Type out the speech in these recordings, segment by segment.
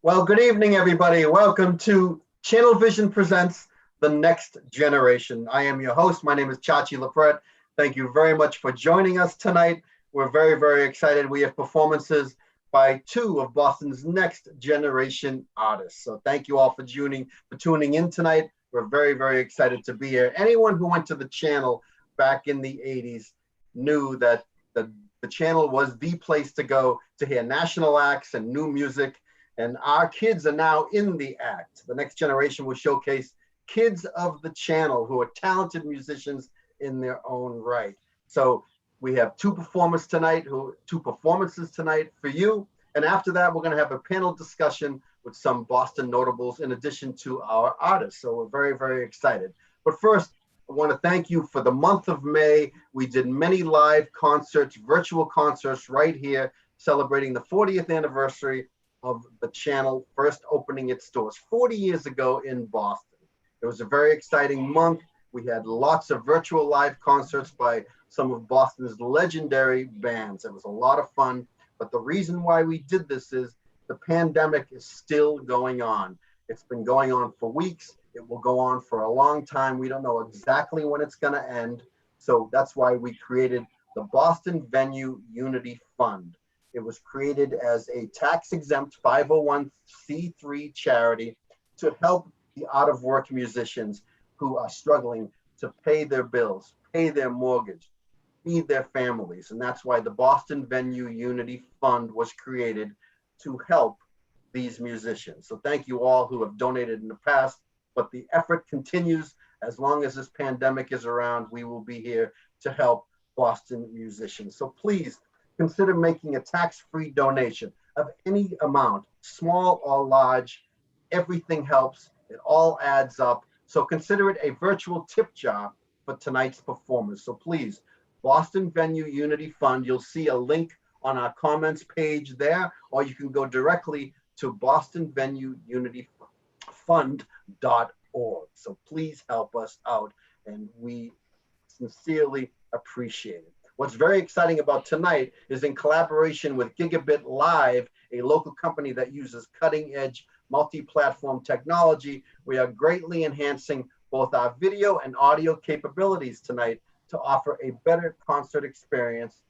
Well, good evening, everybody. Welcome to Channel Vision Presents The Next Generation. I am your host. My name is Chachi Loprete. Thank you very much for joining us tonight. We're very, very excited. We have performances by two of Boston's next generation artists. So thank you all for tuning in tonight. We're very, very excited to be here. Anyone who went to the channel back in the 80s knew that the channel was the place to go to hear national acts and new music. And our kids are now in the act. The next generation will showcase kids of the channel who are talented musicians in their own right. So we have two performances tonight for you. And after that, we're going to have a panel discussion with some Boston notables in addition to our artists. So we're very, very excited. But first, I want to thank you for the month of May. We did many live concerts, virtual concerts right here, celebrating the 40th anniversary of the channel first opening its doors 40 years ago in Boston. It was a very exciting month. We had lots of virtual live concerts by some of Boston's legendary bands. It was a lot of fun, but the reason why we did this is the pandemic is still going on. It's been going on for weeks. It will go on for a long time. We don't know exactly when it's going to end. So that's why we created the Boston Venue Unity Fund. It was created as a tax-exempt 501c3 charity to help the out-of-work musicians who are struggling to pay their bills, pay their mortgage, feed their families. And that's why the Boston Venue Unity Fund was created to help these musicians. So thank you all who have donated in the past, but the effort continues. As long as this pandemic is around, we will be here to help Boston musicians. So please, consider making a tax-free donation of any amount, small or large. Everything helps. It all adds up. So consider it a virtual tip jar for tonight's performance. So please, Boston Venue Unity Fund, you'll see a link on our comments page there, or you can go directly to bostonvenueunityfund.org. So please help us out, and we sincerely appreciate it. What's very exciting about tonight is in collaboration with Gigabit Live, a local company that uses cutting-edge multi-platform technology, we are greatly enhancing both our video and audio capabilities tonight to offer a better concert experience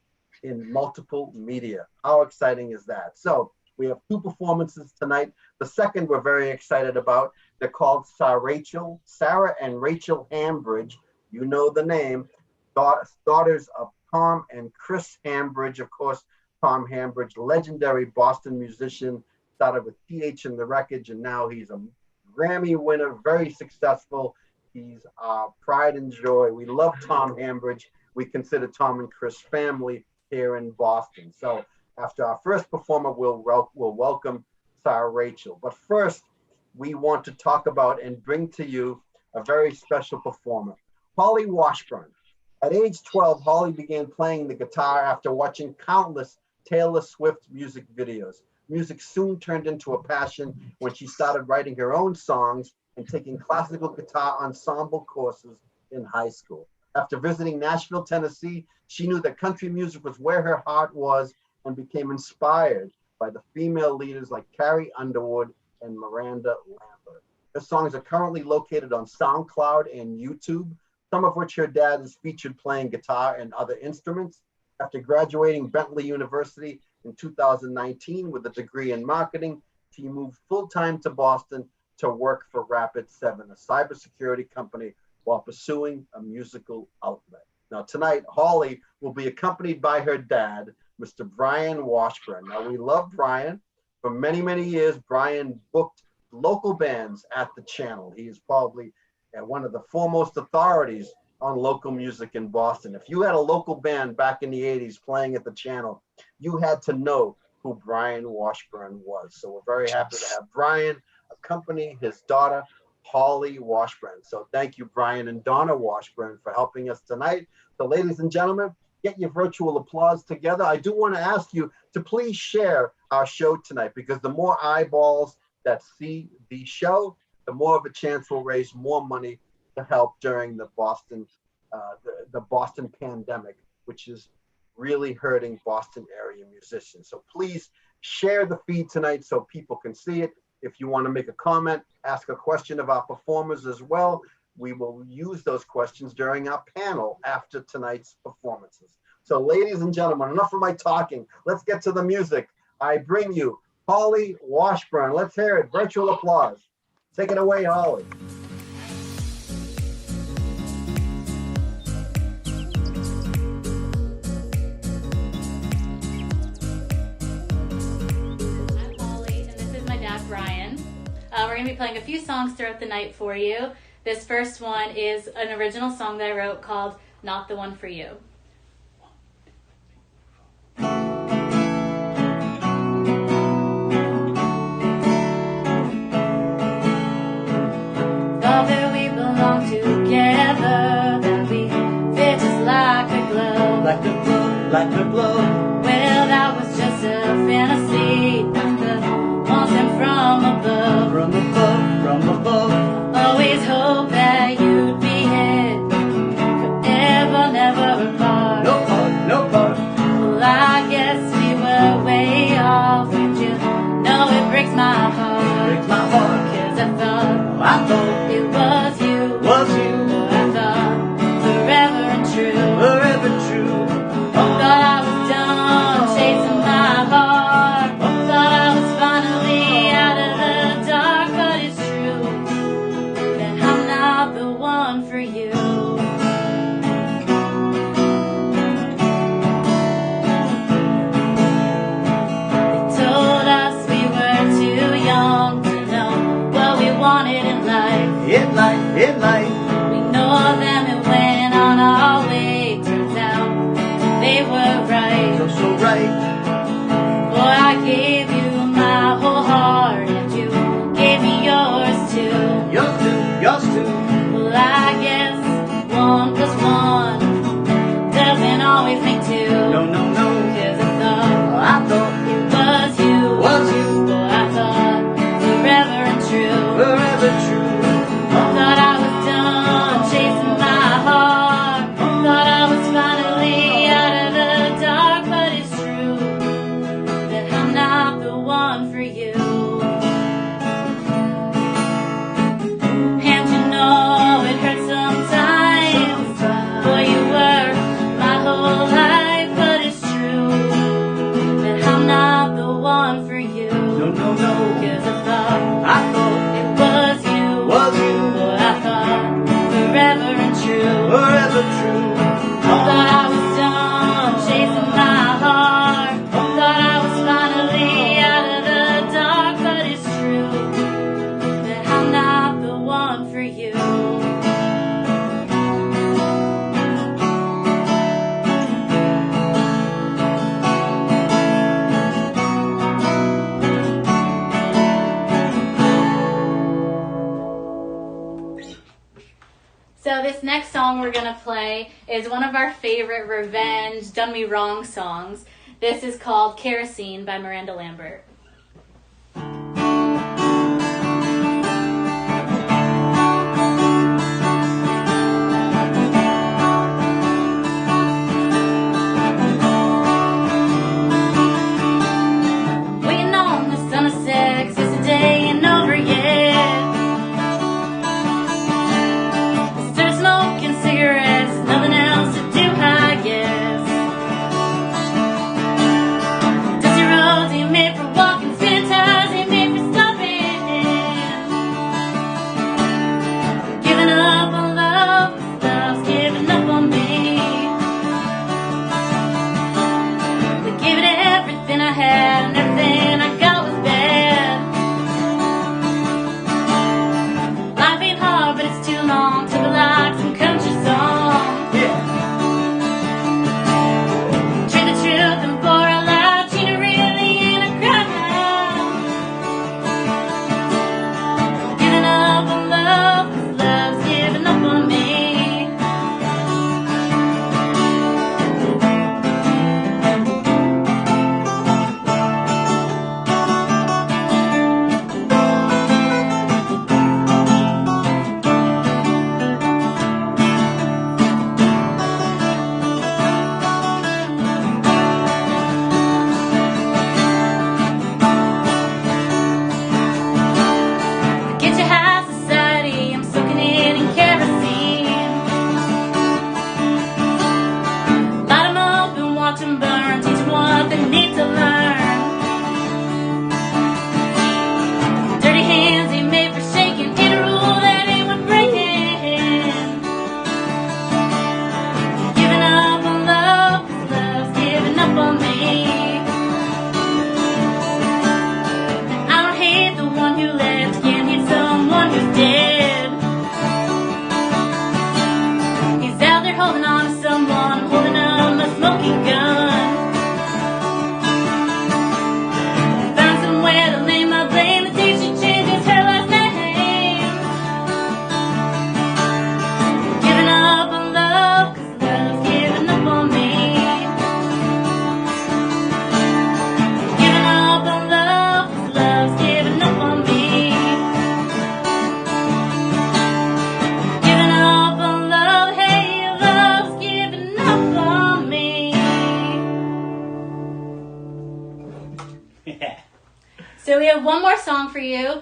in multiple media. How exciting is that? So we have two performances tonight. The second we're very excited about. They're called SaRachel, Sarah and Rachel Hambridge. You know the name, daughters of Tom and Chris Hambridge. Of course, Tom Hambridge, legendary Boston musician, started with PH in the Wreckage, and now he's a Grammy winner, very successful. He's our pride and joy. We love Tom Hambridge. We consider Tom and Chris family here in Boston. So after our first performer, we'll welcome SaRachel. But first, we want to talk about and bring to you a very special performer, Holly Washburn. At age 12, Holly began playing the guitar after watching countless Taylor Swift music videos. Music soon turned into a passion when she started writing her own songs and taking classical guitar ensemble courses in high school. After visiting Nashville, Tennessee, she knew that country music was where her heart was and became inspired by the female leaders like Carrie Underwood and Miranda Lambert. Her songs are currently located on SoundCloud and YouTube, some of which her dad is featured playing guitar and other instruments. After graduating Bentley University in 2019 with a degree in marketing, she moved full-time to Boston to work for Rapid7, a cybersecurity company, while pursuing a musical outlet. Now tonight, Holly will be accompanied by her dad, Mr. Brian Washburn. Now we love Brian. For many, many years, Brian booked local bands at the channel. He is probably one of the foremost authorities on local music in Boston. If you had a local band back in the 80s playing at the channel, you had to know who Brian Washburn was. So we're very happy to have Brian accompany his daughter, Holly Washburn. So thank you, Brian and Donna Washburn, for helping us tonight. So ladies and gentlemen, get your virtual applause together. I do want to ask you to please share our show tonight, because the more eyeballs that see the show, the more of a chance we'll raise more money to help during the Boston pandemic, which is really hurting Boston area musicians. So please share the feed tonight so people can see it. If you want to make a comment, ask a question of our performers as well, we will use those questions during our panel after tonight's performances. So ladies and gentlemen, enough of my talking. Let's get to the music. I bring you Holly Washburn. Let's hear it. Virtual applause. Take it away, Holly. I'm Holly, and this is my dad, Brian. We're going to be playing a few songs throughout the night for you. This first one is an original song that I wrote called Not the One for You. Thought that we belong together, that we fit just like a glove. Like a glove, like a glove. Well, that was just a fantasy, not the one sent from above. From above, from above. Always hope that you'd be here, forever, never apart. No part, no part. Well, I guess we were way off, and you know it breaks my heart. Breaks my heart. 'Cause I thought it was you. Was you. I thought forever and true. Forever true. Thought I was done chasing my heart. Thought I was finally out of the dark, but it's true that I'm not the one for you. They told us we were too young to know what we wanted in life. In life. We know them and went on our way. Turns out they were right. So right. Boy, I gave you my whole heart, and you gave me yours too. Yours too. Well, I guess 1 plus 1 doesn't always make 2. No. 'Cause I thought it was you. Was you. Boy, I thought forever and true. Forever true. Thought I was done chasing my heart. Thought I was finally out of the dark, but it's true that I'm not the one for you. And you know it hurts sometimes. Boy, you were my whole life, but it's true that I'm not the one for you. No. 'Cause I thought it it was you. was you. Boy, I thought forever and true. Forever true. Thought I was done chasing my heart. Thought I was finally out of the dark, but it's true that I'm not the one for you. So this next song we're gonna play is one of our favorite revenge, done me wrong songs. This is called Kerosene by Miranda Lambert. Waiting on the sun of sex, yesterday ain't over yet. Start smoking cigarettes, nothing else to do, I guess. Dusty roads ain't made for walking, spinning tires ain't made for stopping. Giving up on love, 'cause love's giving up on me. They gave it everything I had, and everything I got was bad. Life ain't hard, but it's too long to be like some country song. Yeah. Trade the truth and pour a lie. Cheating really ain't a crime. Giving up on love, 'cause love's giving up on me. have one more song for you.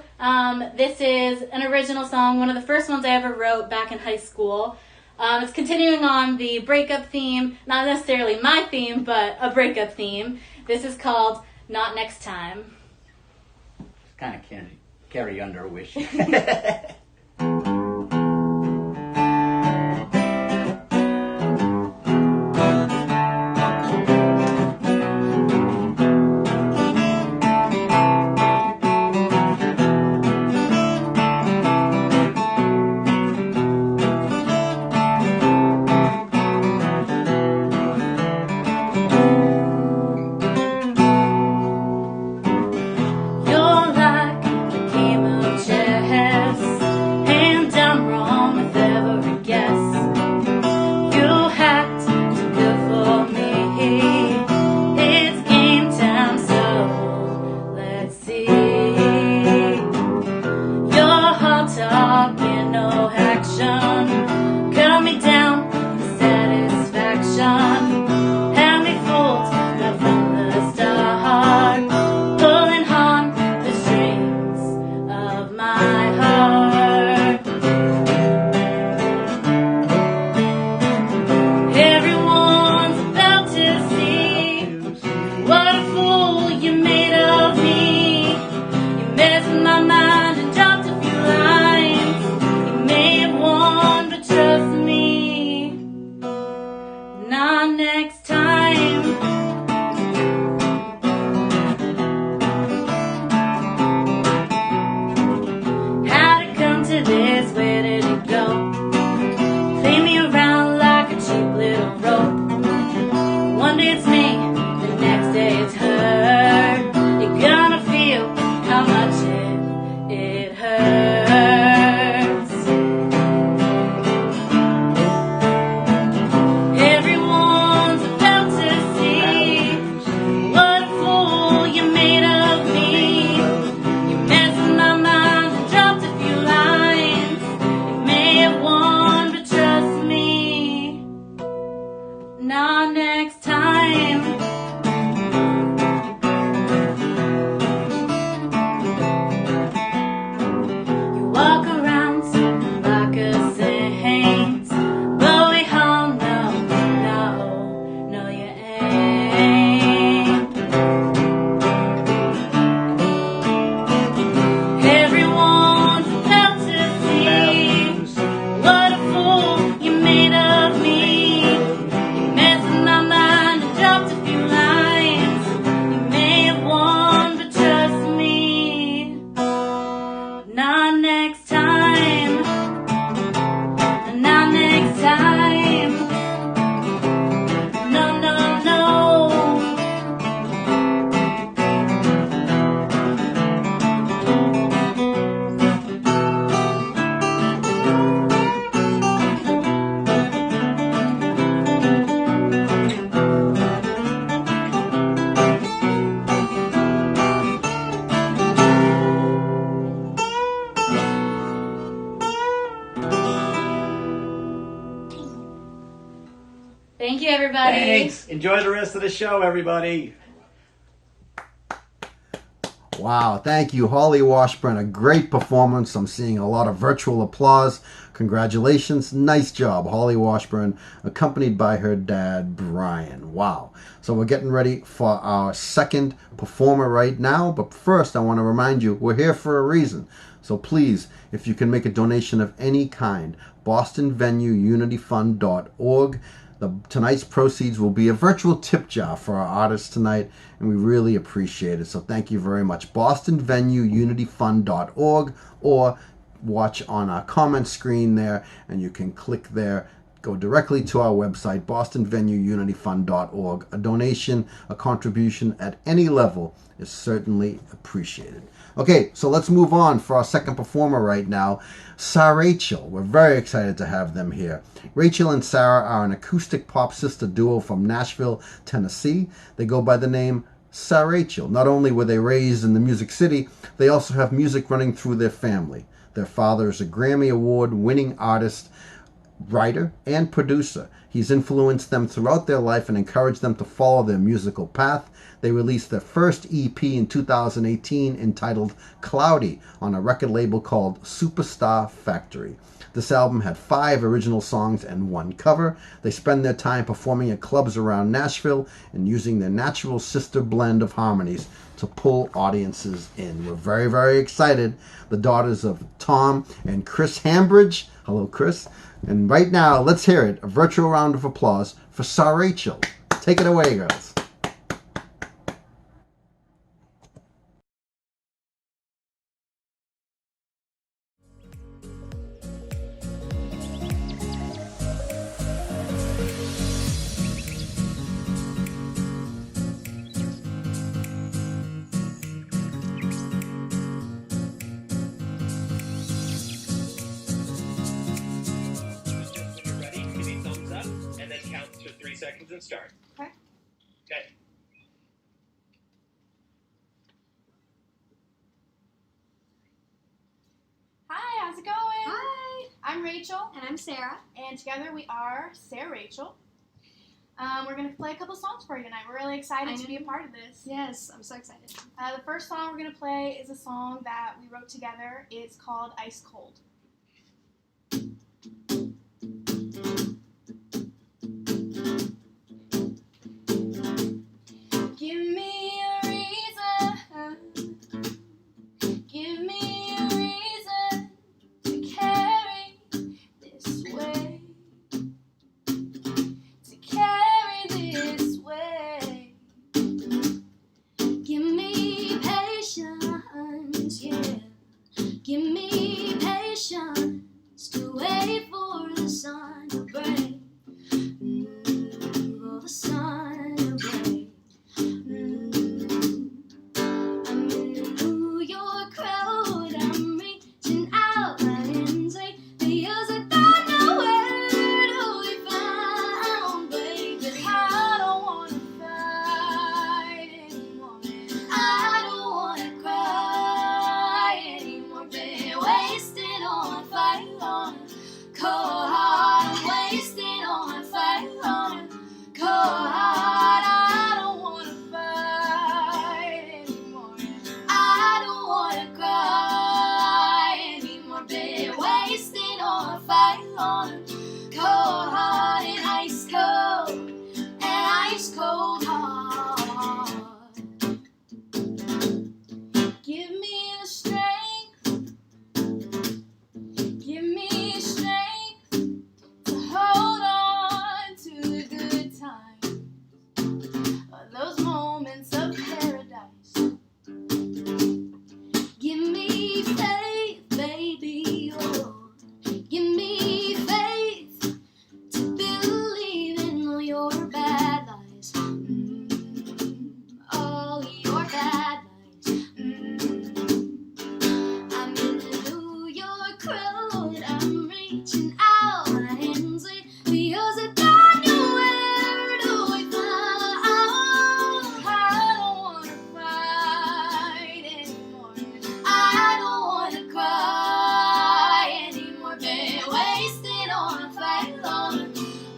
This is an original song, one of the first ones I ever wrote back in high school. It's continuing on the breakup theme, not necessarily my theme, but a breakup theme. This is called Not Next Time. Kind of carry under a wish. Thank you, everybody. Thanks. Enjoy the rest of the show, everybody. Wow, thank you, Holly Washburn. A great performance. I'm seeing a lot of virtual applause. Congratulations. Nice job, Holly Washburn, accompanied by her dad, Brian. Wow. So we're getting ready for our second performer right now. But first, I want to remind you, we're here for a reason. So please, if you can make a donation of any kind, BostonVenueUnityFund.org. Tonight's proceeds will be a virtual tip jar for our artists tonight, and we really appreciate it. So thank you very much. BostonVenueUnityFund.org, or watch on our comment screen there, and you can click there. Go directly to our website, BostonVenueUnityFund.org. A donation, a contribution at any level is certainly appreciated. Okay, so let's move on for our second performer right now, SaRachel. We're very excited to have them here. Rachel and Sarah are an acoustic pop sister duo from Nashville, Tennessee. They go by the name SaRachel. Not only were they raised in the Music City, they also have music running through their family. Their father is a Grammy Award-winning artist writer, and producer. He's influenced them throughout their life and encouraged them to follow their musical path. They released their first EP in 2018 entitled Cloudy on a record label called Superstar Factory. This album had 5 original songs and 1 cover. They spend their time performing at clubs around Nashville and using their natural sister blend of harmonies to pull audiences in. We're very, very excited. The daughters of Tom and Chris Hambridge. Hello, Chris. And right now, let's hear it. A virtual round of applause for SaRachel. Take it away, girls. Seconds and start. Okay. Okay. Hi, how's it going? Hi, I'm Rachel, and I'm Sarah. and together we are SaRachel. We're going to play a couple songs for you tonight. We're really excited to be a part of this. Yes, I'm so excited. The first song we're going to play is a song that we wrote together. It's called Ice Cold. Give me a reason, give me a reason to carry this way, to carry this way. Give me patience, yeah, give me patience to wait for the sun to break, for the sun to break. I'm in the New York crowd, I'm reaching out my hands like because I don't know where to be found, baby. I don't wanna fight anymore, I don't wanna cry anymore, baby. Wasted on fight on a cold heart, I'm wasted on fight on a cold heart. On a cold heart and ice cold heart. Give me the strength, give me strength to hold on to the good times, those moments of paradise. Give me faith, baby, oh. Give me faith to believe in all your bad lies, all your bad lies. I'm in the New York crowd, I'm reaching out my hands like because I don't know where to be found. I don't wanna fight anymore, I don't wanna cry anymore, babe. Wasted on a fight on a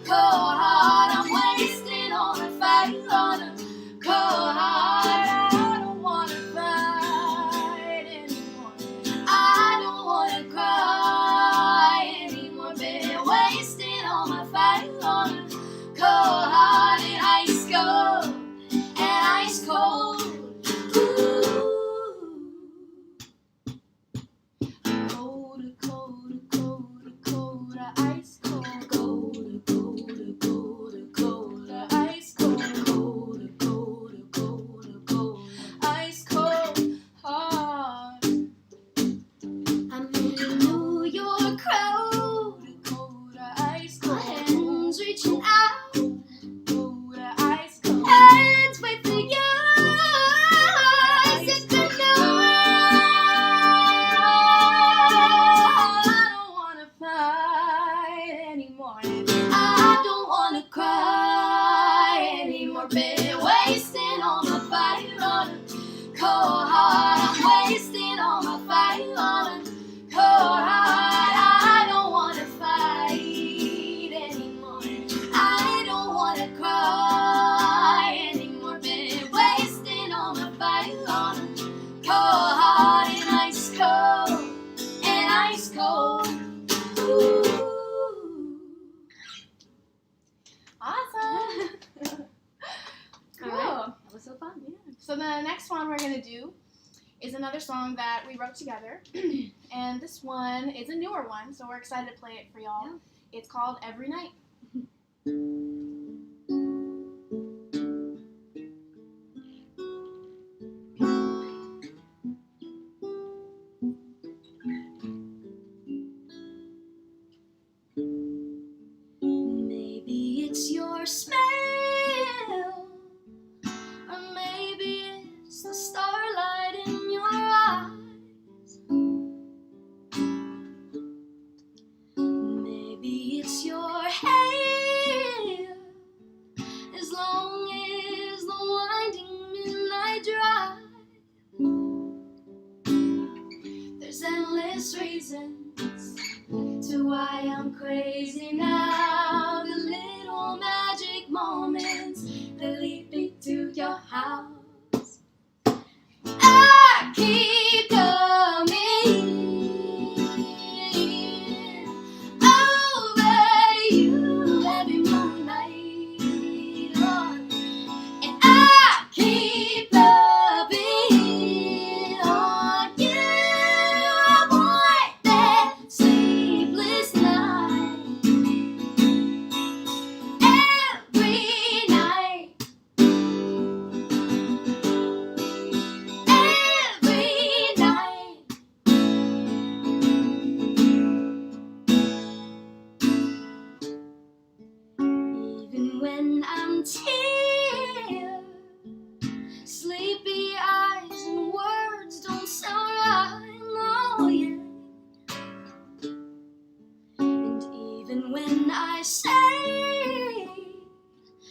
cold heart, I'm wasted on a fight on a cold heart. I don't wanna fight anymore, I don't wanna cry anymore, babe. Wasted on my fight on a cold heart and ice cold. Ooh. Cold, cold, cold, cold, ice cold, cold, cold, cold, cold, ice cold, cold, cold, cold, cold, ice cold heart. I'm in the New York crowd, cold, ice cold. My hands reaching out, cold, ice cold. Hands wait for you. I don't wanna cry anymore, baby. Wasting all my fight on a cold heart. I'm wasting all my fight on a cold heart. I don't wanna fight So the next one we're going to do is another song that we wrote together. And this one is a newer one, so we're excited to play it for y'all. Yeah. It's called Every Night. Maybe it's your smell, or maybe it's the starlight in your eyes. Maybe it's your hair, as long as the winding midnight drive. There's endless reasons to why I'm crazy now. The little magic moments that lead me to your house. I keep coming over to you every moonlight, and I keep loving on you. I want that sleepless night every night. Every night. Even when I'm tired, sleepy eyes and words don't sound right, no, yeah. And even when I say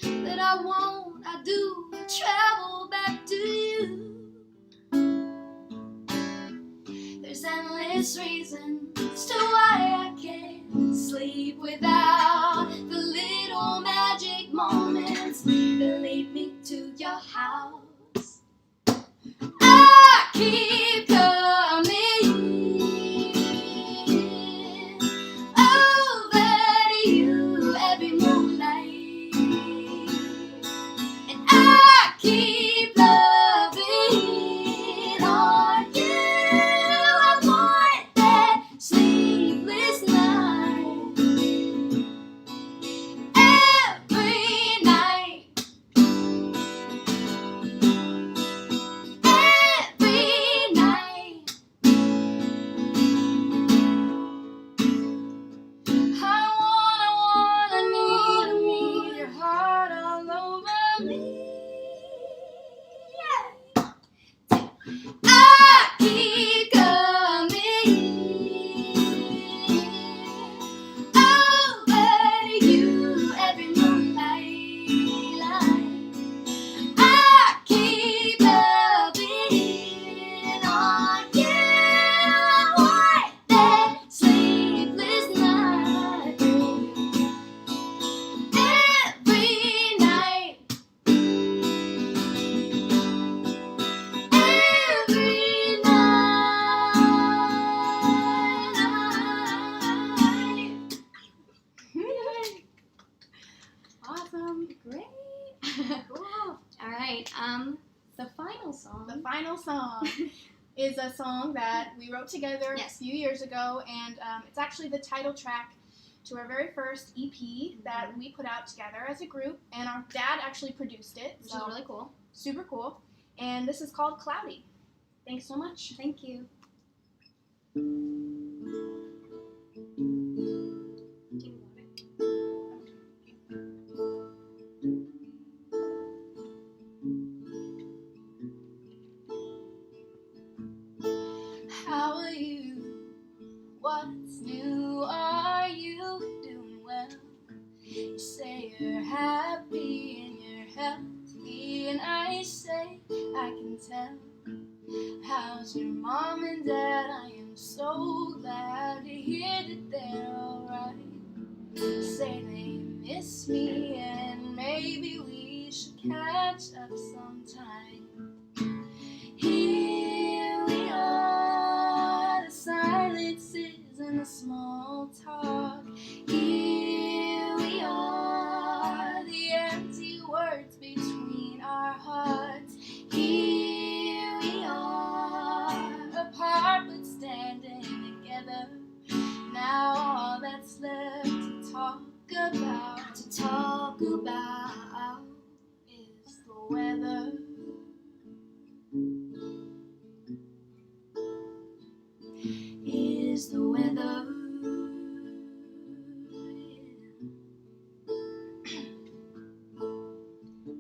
that I won't, I do travel back to you. There's endless reasons to why I can't sleep without the little magic moments that lead me to your house. I keep coming over to you every moonlight, and I keep loving on you. I want that sleepless night every night. Every night. I need your heart all over me. Yeah. I keep coming over to you every moonlight. I keep loving on you. I want that sleepless night every night. Every night. Awesome. Great. Cool. All right. The final song. The final song is a song that we wrote together Yes. a few years ago, and it's actually the title track to our very first EP that we put out together as a group, and our dad actually produced it, Which so is really cool. super cool. And this is called Cloudy. Thanks so much. Thank you. How are you? What's new? Are you doing well? You say you're happy and you're healthy, and I say I can tell. How's your mom and dad? I am so glad to hear that they're alright. Say they miss me and maybe we should catch up sometime. Here we are, the silences and the small talk. Here we are, the empty words between our hearts. Here talk about is the weather. Is the weather.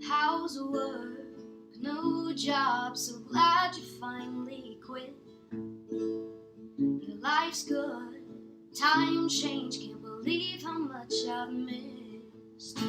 How's work? No job, so glad you finally quit. Your life's good, time change, can't believe how much I've missed.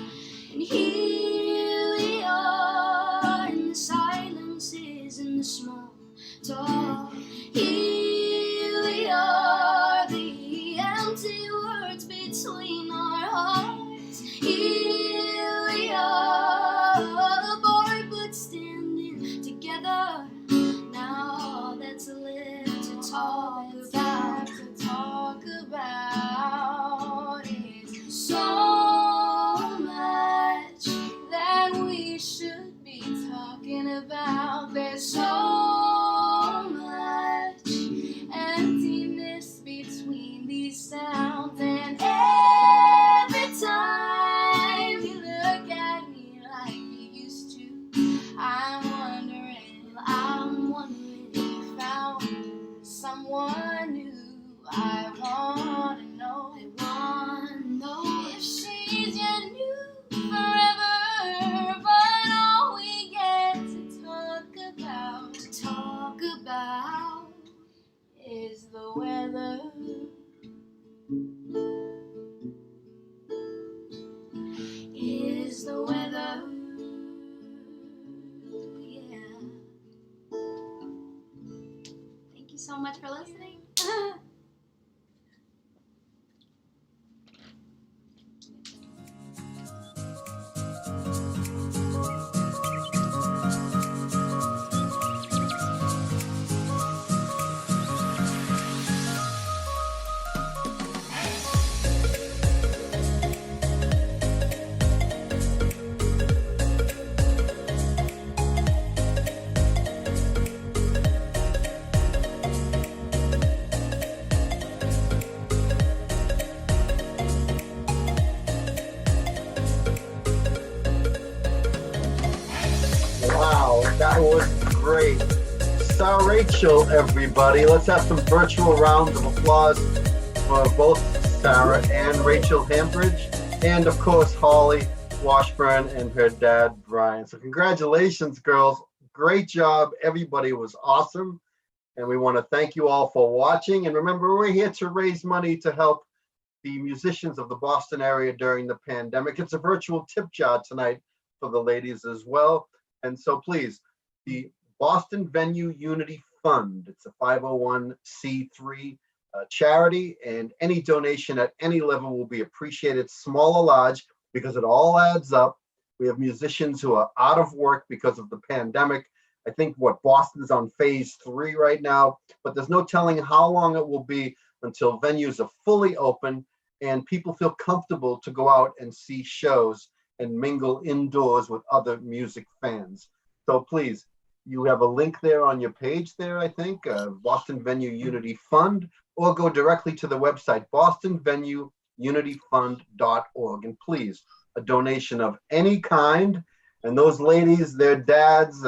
And here we are in the silences, in the small talk. Here we are, the empty words between our hearts. Here we are, boy, but standing together. Now all that's left to talk about, Is so much that we should be talking about. There's so much emptiness between these sounds, and every time you look at me like you used to, I'm wondering if you found someone new. I wanna know if she's your new forever, but all we get to talk about is the weather. Is the weather. Yeah. Thank you so much for listening. Wow, that was great. SaRachel, everybody. Let's have some virtual rounds of applause for both Sarah and Rachel Hambridge, and of course, Holly Washburn and her dad, Brian. So congratulations, girls. Great job. Everybody was awesome. And we want to thank you all for watching. And remember, we're here to raise money to help the musicians of the Boston area during the pandemic. It's a virtual tip jar tonight for the ladies as well. And so please, the Boston Venue Unity Fund, it's a 501c3 charity, and any donation at any level will be appreciated, small or large, because it all adds up. We have musicians who are out of work because of the pandemic. I think Boston's on phase 3 right now, but there's no telling how long it will be until venues are fully open and people feel comfortable to go out and see shows and mingle indoors with other music fans. So please, you have a link there on your page there, I think, Boston Venue Unity Fund, or go directly to the website, bostonvenueunityfund.org. And please, a donation of any kind. And those ladies, their dads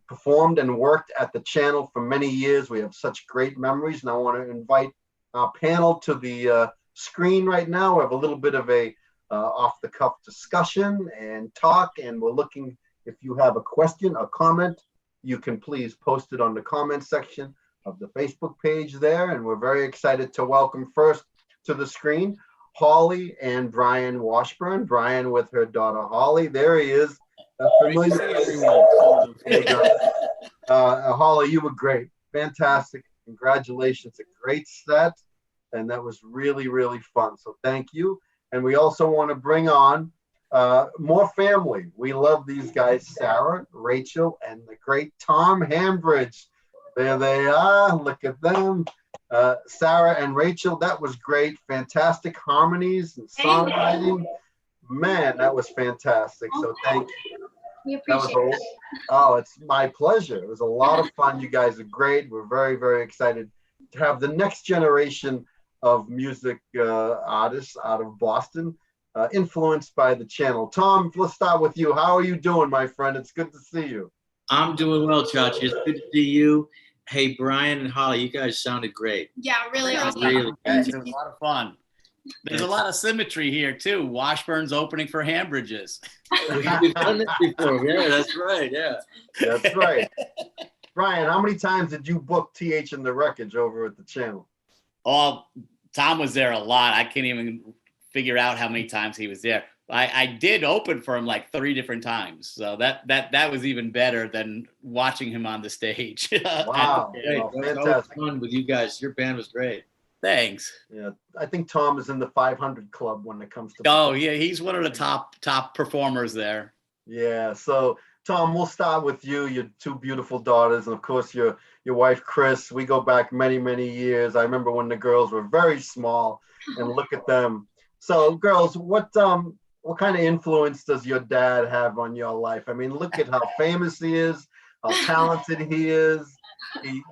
performed and worked at the channel for many years. We have such great memories. And I want to invite our panel to the screen right now. We have a little bit of a off-the-cuff discussion and talk, and we're looking, if you have a question or comment, you can please post it on the comment section of the Facebook page there. And we're very excited to welcome first to the screen Holly and Brian Washburn. Brian with her daughter Holly. There he is. Holly, you were great. Fantastic. Congratulations. A great set. And that was really, really fun. So thank you. And we also want to bring on more family. We love these guys, Sarah, Rachel, and the great Tom Hambridge. There they are. Look at them. Sarah and Rachel, that was great. Fantastic harmonies and songwriting. Man, that was fantastic. So thank you. We appreciate it. Oh, it's my pleasure. It was a lot of fun. You guys are great. We're very, very excited to have the next generation of music artists out of Boston, influenced by the channel. Tom, let's start with you. How are you doing, my friend? It's good to see you. I'm doing well, Chachi. It's good to see you. Hey, Brian and Holly, you guys sounded great. Yeah, really awesome. Really Yes, it was a lot of fun. There's a lot of symmetry here too. Washburn's opening for Hambridge's. We've done this before. Yeah, that's right. Yeah. That's right. Brian, how many times did you book TH and the Wreckage over at the channel? Oh, Tom was there a lot. I can't even figure out how many times he was there. I did open for him like 3 different times. So that was even better than watching him on the stage. Wow. Great. Well, That was fantastic. fun with you guys. Your band was great. Thanks. Yeah, I think Tom is in the 500 club when it comes to. Oh, yeah, he's one of the top performers there. Yeah. So Tom, we'll start with you. Your 2 beautiful daughters, and of course your wife Chris. We go back many, many years. I remember when the girls were very small, and look at them. So, girls, what kind of influence does your dad have on your life? I mean, look at how famous he is, how talented he is.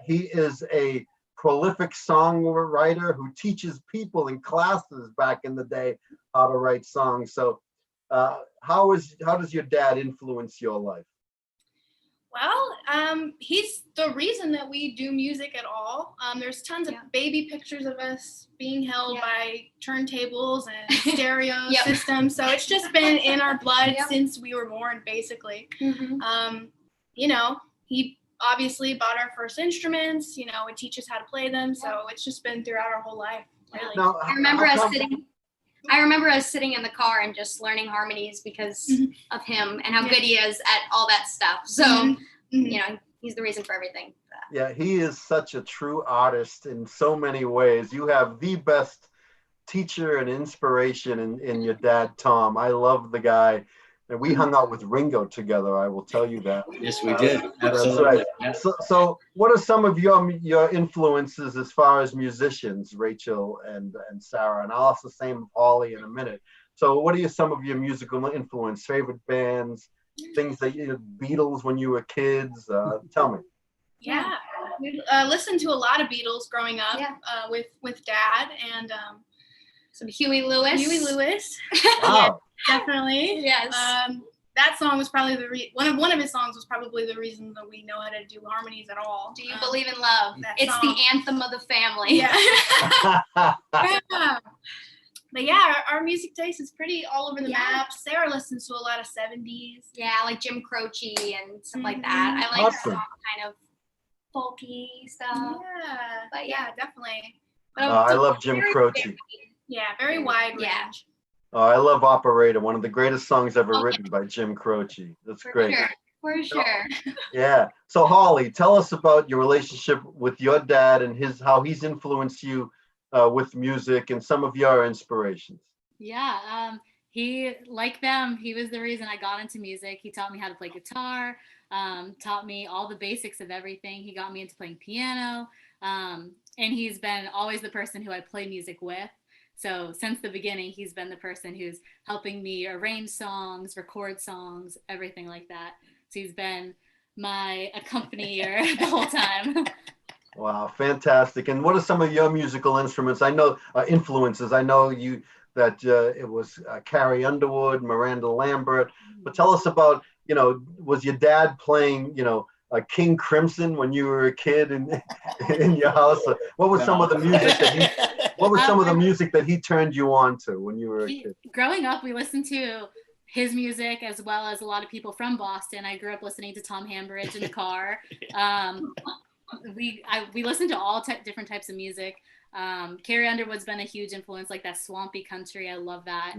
He is a prolific songwriter who teaches people in classes back in the day how to write songs. So how does your dad influence your life? Well, he's the reason that we do music at all. There's tons of baby pictures of us being held by turntables and stereo systems. So it's just been in our blood since we were born, basically. You know, he obviously bought our first instruments, you know, would teach us how to play them. So it's just been throughout our whole life, really. Now, I remember us sitting in the car and just learning harmonies because of him and how good he is at all that stuff. So, you know, he's the reason for everything. Yeah, he is such a true artist in so many ways. You have the best teacher and inspiration in your dad, Tom. I love the guy. And we hung out with Ringo together, I will tell you that. Yes, we did. That's Absolutely. right. Yeah. So what are some of your influences as far as musicians, Rachel and Sarah? And I'll ask the same of Holly in a minute. So what are some of your musical influence, favorite bands, things that Beatles when you were kids? Tell me. Yeah, we listened to a lot of Beatles growing up with Dad and some Huey Lewis. Wow. Definitely. Yes. That song was probably one of his songs was probably the reason that we know how to do harmonies at all. Do you believe in love? It's song. the anthem of the family. Yeah. Yeah. But yeah, our music taste is pretty all over the map. Sarah listens to a lot of 70s. Yeah, like Jim Croce and stuff like that. I like Awesome. kind of folky stuff. Yeah. But yeah, definitely. I love Jim Croce. Yeah, very wide range. Yeah. I love Operator, one of the greatest songs ever written by Jim Croce. That's great. For sure. Yeah. So Holly, tell us about your relationship with your dad and how he's influenced you with music and some of your inspirations. Yeah. He, like them, he was the reason I got into music. He taught me how to play guitar, taught me all the basics of everything. He got me into playing piano. And he's been always the person who I play music with. So since the beginning, he's been the person who's helping me arrange songs, record songs, everything like that. So he's been my accompanier the whole time. Wow, fantastic. And what are some of your musical instruments? I know influences. I know that it was Carrie Underwood, Miranda Lambert. But tell us about, was your dad playing, King Crimson when you were a kid in your house? What was some of the music that he turned you on to when you were a kid? Growing up, we listened to his music as well as a lot of people from Boston. I grew up listening to Tom Hambridge in the car. We listened to all different types of music. Carrie Underwood's been a huge influence, like that swampy country. I love that.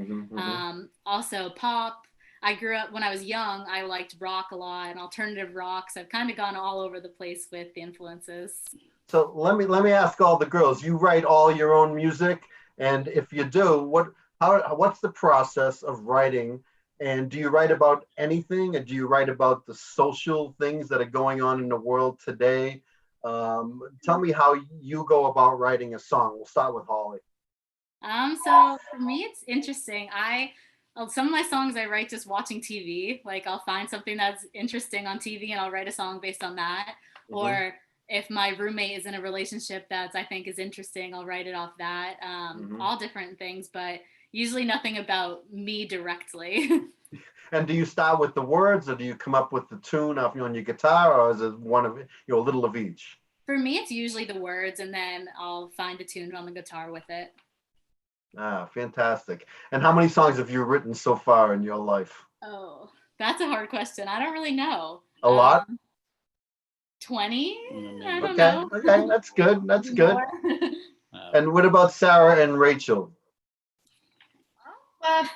Also pop. I grew up when I was young. I liked rock a lot and alternative rock. So I've kind of gone all over the place with the influences. So let me ask all the girls. You write all your own music, and if you do, what's the process of writing? And do you write about anything? And do you write about the social things that are going on in the world today? Tell me how you go about writing a song. We'll start with Holly. So for me, it's interesting. Some of my songs I write just watching TV. Like I'll find something that's interesting on TV and I'll write a song based on that. Or if my roommate is in a relationship that I think is interesting, I'll write it off that. All different things, but usually nothing about me directly. And do you start with the words, or do you come up with the tune on your guitar, or is it one of a little of each? For me, it's usually the words, and then I'll find a tune on the guitar with it. Ah, fantastic. And how many songs have you written so far in your life? Oh, that's a hard question. I don't really know. A lot? 20? I don't know. Okay, that's good. That's good. And what about Sarah and Rachel?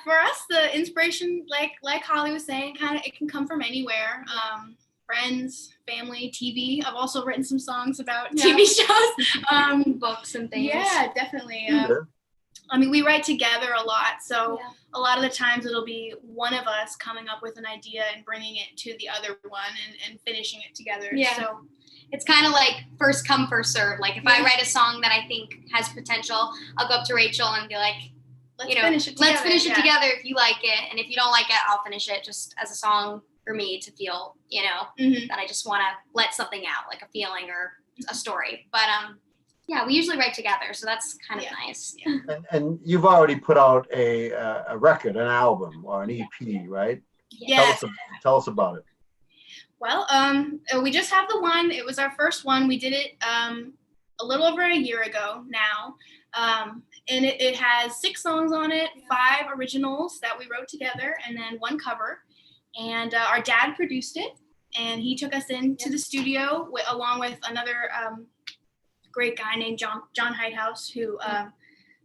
For us, the inspiration, like Holly was saying, it can come from anywhere. Friends, family, TV. I've also written some songs about TV shows, books and things. Yeah, definitely. We write together a lot, so a lot of the times it'll be one of us coming up with an idea and bringing it to the other one and finishing it together. Yeah. So it's kind of like first come, first serve. Like if I write a song that I think has potential, I'll go up to Rachel and be like, let's finish it together if you like it. And if you don't like it, I'll finish it just as a song for me to feel, that I just want to let something out, like a feeling or a story. But we usually write together, so that's kind of nice. Yeah. And you've already put out a record, an album, or an EP, right? Yes. Tell us about it. Well, we just have the one. It was our first one. We did it a little over a year ago now. And it has 6 songs on it, 5 originals that we wrote together, and then 1 cover. And our dad produced it, and he took us into the studio along with another great guy named John Heithouse, who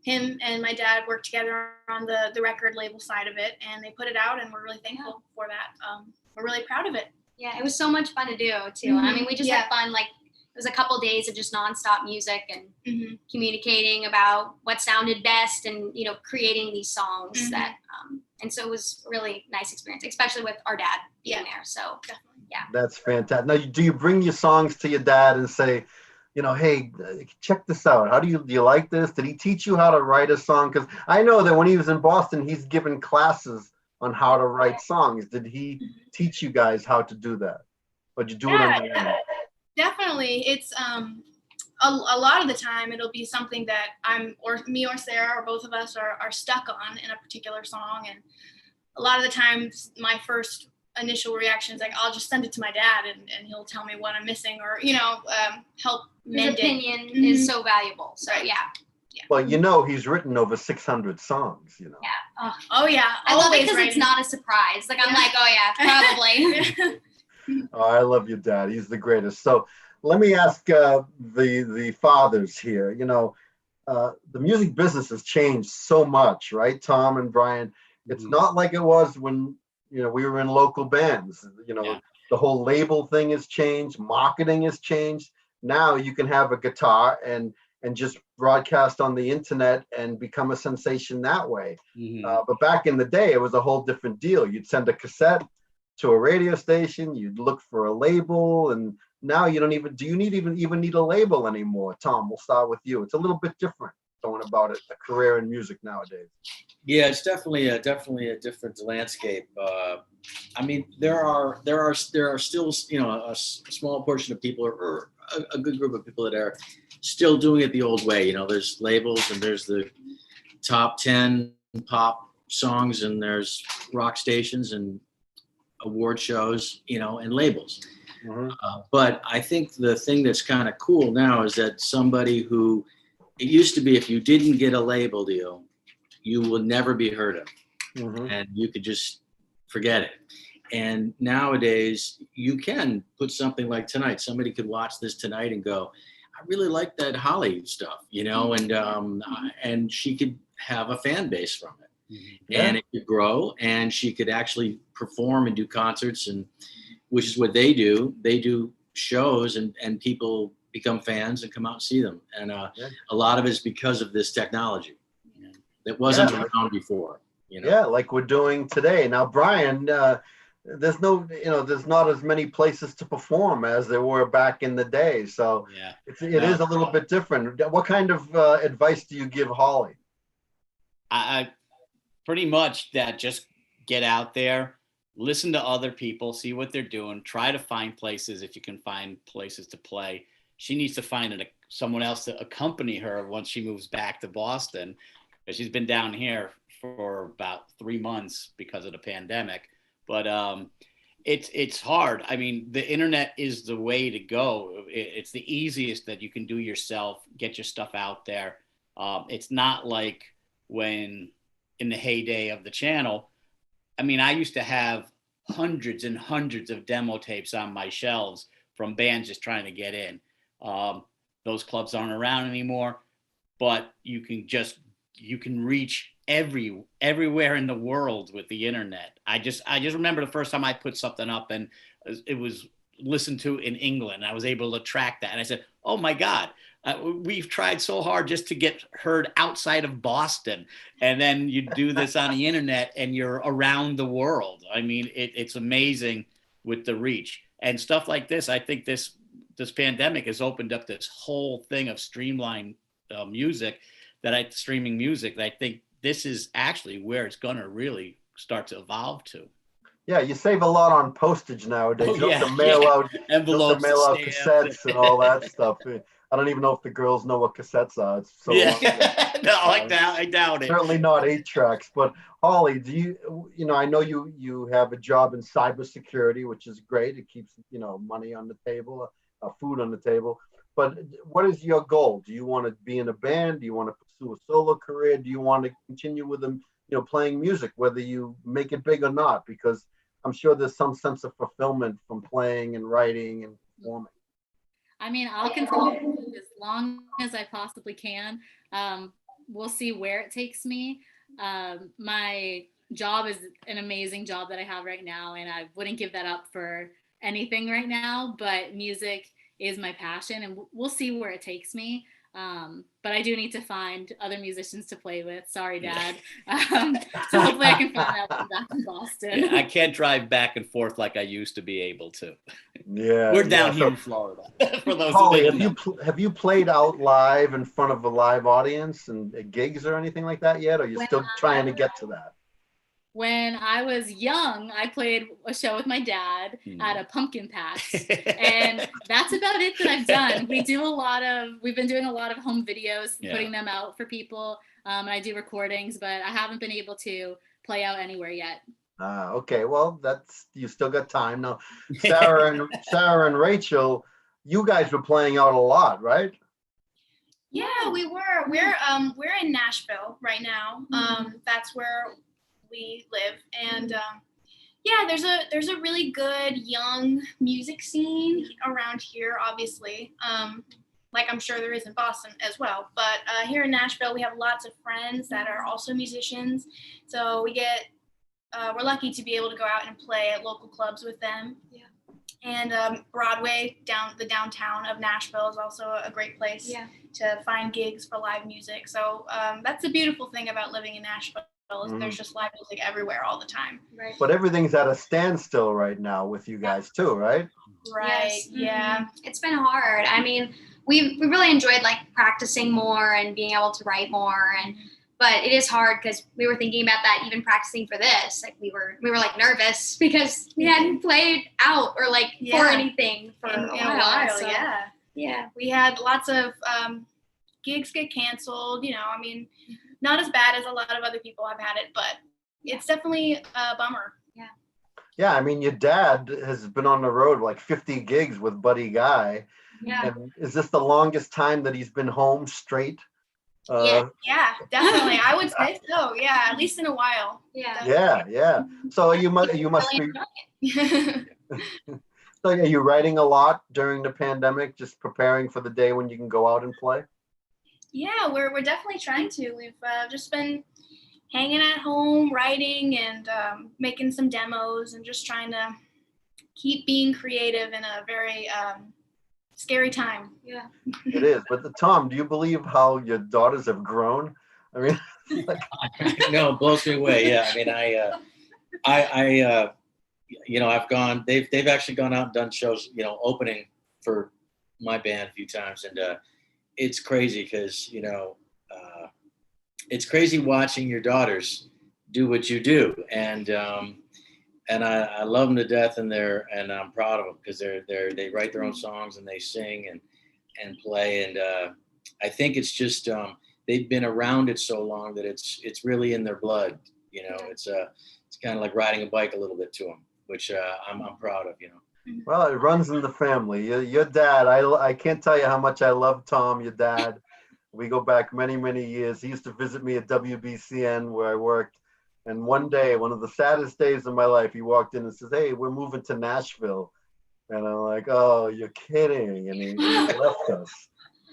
him and my dad worked together on the record label side of it, and they put it out, and we're really thankful for that. We're really proud of it. Yeah, it was so much fun to do too. We just had fun. Like it was a couple days of just nonstop music and communicating about what sounded best, and creating these songs that. And so it was a really nice experience, especially with our dad being there. So definitely, That's fantastic. Now, do you bring your songs to your dad and say, hey, check this out. Do you like this? Did he teach you how to write a song? Because I know that when he was in Boston, he's given classes on how to write songs. Did he teach you guys how to do that? Or did you do it on your own? Definitely. It's a lot of the time it'll be something that me or Sarah or both of us are stuck on in a particular song, and a lot of the times my first initial reaction is like, I'll just send it to my dad and he'll tell me what I'm missing, or help mend it. His opinion is so valuable. So Well, he's written over 600 songs, Yeah. Oh yeah. I love it because it's not a surprise. Like I'm like, oh yeah, probably. Oh, I love your dad. He's the greatest. So let me ask the fathers here. The music business has changed so much, right, Tom and Brian? It's not like it was when we were in local bands. The whole label thing has changed. Marketing has changed. Now you can have a guitar and just broadcast on the internet and become a sensation that way. But back in the day, it was a whole different deal. You'd send a cassette to a radio station, you'd look for a label, and now you don't even need a label anymore. Tom, we'll start with you. It's a little bit different going about it, a career in music nowadays. Yeah, it's definitely a different landscape. There are still a small portion of people, or a good group of people that are still doing it the old way. There's labels, and there's the top 10 pop songs, and there's rock stations and award shows, and labels. But I think the thing that's kind of cool now is that somebody who, it used to be if you didn't get a label deal, you will never be heard of, and you could just forget it. And nowadays you can put something like tonight, somebody could watch this tonight and go, I really like that Holly stuff, and she could have a fan base from it. And it could grow, and she could actually perform and do concerts, and which is what they do. They do shows, and people become fans and come out and see them. And a lot of it is because of this technology that wasn't around before. Yeah, like we're doing today. Now, Brian, there's not as many places to perform as there were back in the day. So it is a little bit different. What kind of advice do you give Holly? I pretty much that just get out there, listen to other people, see what they're doing, try to find places if you can find places to play. she needs to find someone else to accompany her once she moves back to Boston, because she's been down here for about 3 months because of the pandemic. But it's hard. I mean, the internet is the way to go. It's the easiest that you can do yourself, get your stuff out there. It's not like when in the heyday of the channel. I mean, I used to have hundreds and hundreds of demo tapes on my shelves from bands just trying to get in. Those clubs aren't around anymore, but you can reach everywhere in the world with the internet. I just remember the first time I put something up and it was listened to in England. I was able to track that, and I said, "Oh my God, we've tried so hard just to get heard outside of Boston, and then you do this on the internet, and you're around the world." I mean, it's amazing with the reach and stuff like this. I think this pandemic has opened up this whole thing of streaming music that I think this is actually where it's going to really start to evolve to. Yeah, you save a lot on postage nowadays. You don't have to mail out envelopes, cassettes and all that stuff. I don't even know if the girls know what cassettes are. It's so long ago. No, I doubt it. Certainly not 8-tracks. But Holly, do you know, I know you have a job in cybersecurity, which is great. It keeps, money on the table, food on the table. But what is your goal? Do you want to be in a band? Do you want to pursue a solo career? Do you want to continue with them, playing music, whether you make it big or not? Because I'm sure there's some sense of fulfillment from playing and writing and performing. I mean, I'll continue as long as I possibly can. We'll see where it takes me. My job is an amazing job that I have right now, and I wouldn't give that up for anything right now, but music is my passion, and we'll see where it takes me. But I do need to find other musicians to play with. Sorry, Dad. So hopefully I can find that one back in Boston. Yeah, I can't drive back and forth like I used to be able to. Yeah, we're down here in Florida. For those Holly, have you played out live in front of a live audience and gigs or anything like that yet? Or are you still trying to get to that? When I was young, I played a show with my dad at a pumpkin patch, and that's about it that I've done. We've been doing a lot of home videos, putting them out for people, and I do recordings, but I haven't been able to play out anywhere yet. Okay, well, you still got time now. Sarah and Rachel, you guys were playing out a lot, right? Yeah, we were. We're in Nashville right now. That's where we live, and there's a really good young music scene around here, obviously, like I'm sure there is in Boston as well, but here in Nashville we have lots of friends that are also musicians, so we're lucky to be able to go out and play at local clubs with them. And Broadway, the downtown of Nashville, is also a great place to find gigs for live music. So that's the beautiful thing about living in Nashville. There's just live music everywhere all the time. Right. But everything's at a standstill right now with you guys too, right? Right. Yes. Yeah. It's been hard. I mean, we really enjoyed like practicing more and being able to write more, but it is hard because we were thinking about that even practicing for this. Like we were like nervous because we hadn't played out or like for anything for a while. So, yeah. We had lots of gigs get canceled. I mean, not as bad as a lot of other people have had it, but it's definitely a bummer. Yeah, I mean, your dad has been on the road like 50 gigs with Buddy Guy. Yeah. And is this the longest time that he's been home straight? Yeah, definitely. I would say so. Yeah, at least in a while. Yeah. So you must be. So are you writing a lot during the pandemic, just preparing for the day when you can go out and play? Yeah, we're definitely trying to. We've just been hanging at home, writing and making some demos, and just trying to keep being creative in a very scary time. Yeah. It is. But Tom, do you believe how your daughters have grown? I mean, no, it blows me away. Yeah, I mean, I've gone. They've actually gone out and done shows, opening for my band a few times, and it's crazy because it's crazy watching your daughters do what you do, and I love them to death, and I'm proud of them because they write their own songs and they sing, and play. And I think it's just they've been around it so long that it's really in their blood. You know, it's kind of like riding a bike a little bit to them, which I'm proud of. You know. Well, it runs in the family. Your dad, I can't tell you how much I love Tom, your dad. We go back many, many years. He used to visit me at WBCN where I worked. And one day, one of the saddest days of my life, he walked in and says, "Hey, we're moving to Nashville." And I'm like, "Oh, you're kidding." And he left us.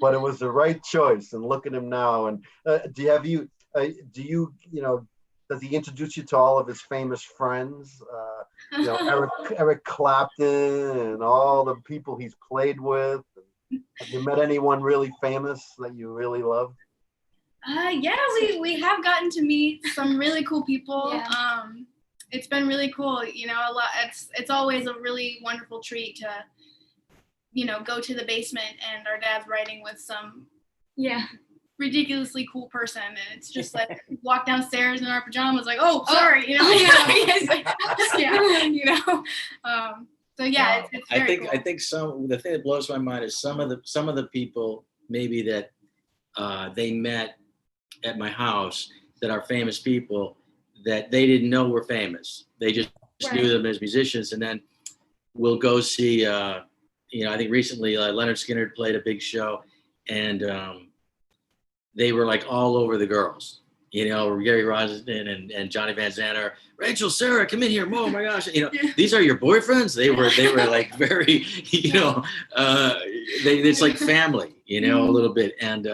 But it was the right choice. And look at him now. And do you know, does he introduce you to all of his famous friends? You know, Eric Clapton and all the people he's played with. Have you met anyone really famous that you really love? Yeah, we have gotten to meet some really cool people. Yeah. It's been really cool. You know, a lot. It's always a really wonderful treat to, you know, go to the basement and our dad's writing with some ridiculously cool person, and it's just like walk downstairs in our pajamas, like, oh, sorry, you know, you know. So yeah, it's very cool. I think the thing that blows my mind is some of the people maybe that they met at my house that are famous people that they didn't know were famous. They just knew them as musicians, and then we'll go see. You know, I think recently Leonard Skinner played a big show, and they were like all over the girls. You know, Gary Rosden and Johnny Van Zandt, Rachel, Sarah, come in here. Oh my gosh, you know, these are your boyfriends. They were like very, you know, it's like family, you know, a little bit, and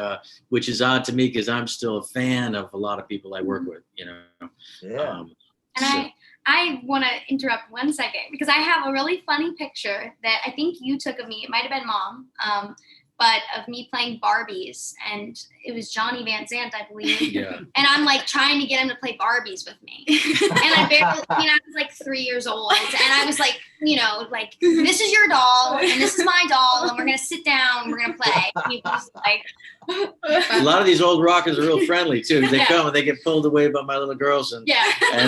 which is odd to me because I'm still a fan of a lot of people I work with, you know. Yeah. I want to interrupt 1 second because I have a really funny picture that I think you took of me. It might have been Mom. But of me playing Barbies, and it was Johnny Van Zandt, I believe. Yeah. And I'm like trying to get him to play Barbies with me. And I barely, I mean, I was like 3 years old, and I was like, you know, like, this is your doll, and this is my doll, and we're gonna sit down, and we're gonna play. And he was like, a lot of these old rockers are real friendly too. They come and they get pulled away by my little girls, and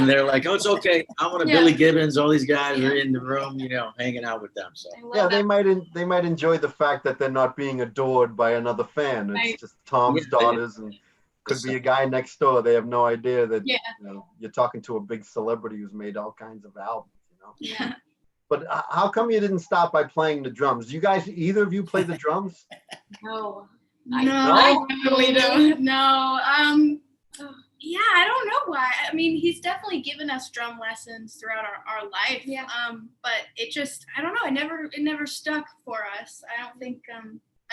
they're like, "Oh, it's okay. I want Billy Gibbons." All these guys are in the room, you know, hanging out with them. So yeah, they might enjoy the fact that they're not being adored by another fan. It's just Tom's daughters, and could be a guy next door. They have no idea that you know, you're talking to a big celebrity who's made all kinds of albums. You know. Yeah. But how come you didn't stop by playing the drums? You guys, either of you play the drums? No. I really don't. No. Yeah, I don't know why. I mean, he's definitely given us drum lessons throughout our life. Yeah. But it just, I don't know. It never stuck for us. I don't think.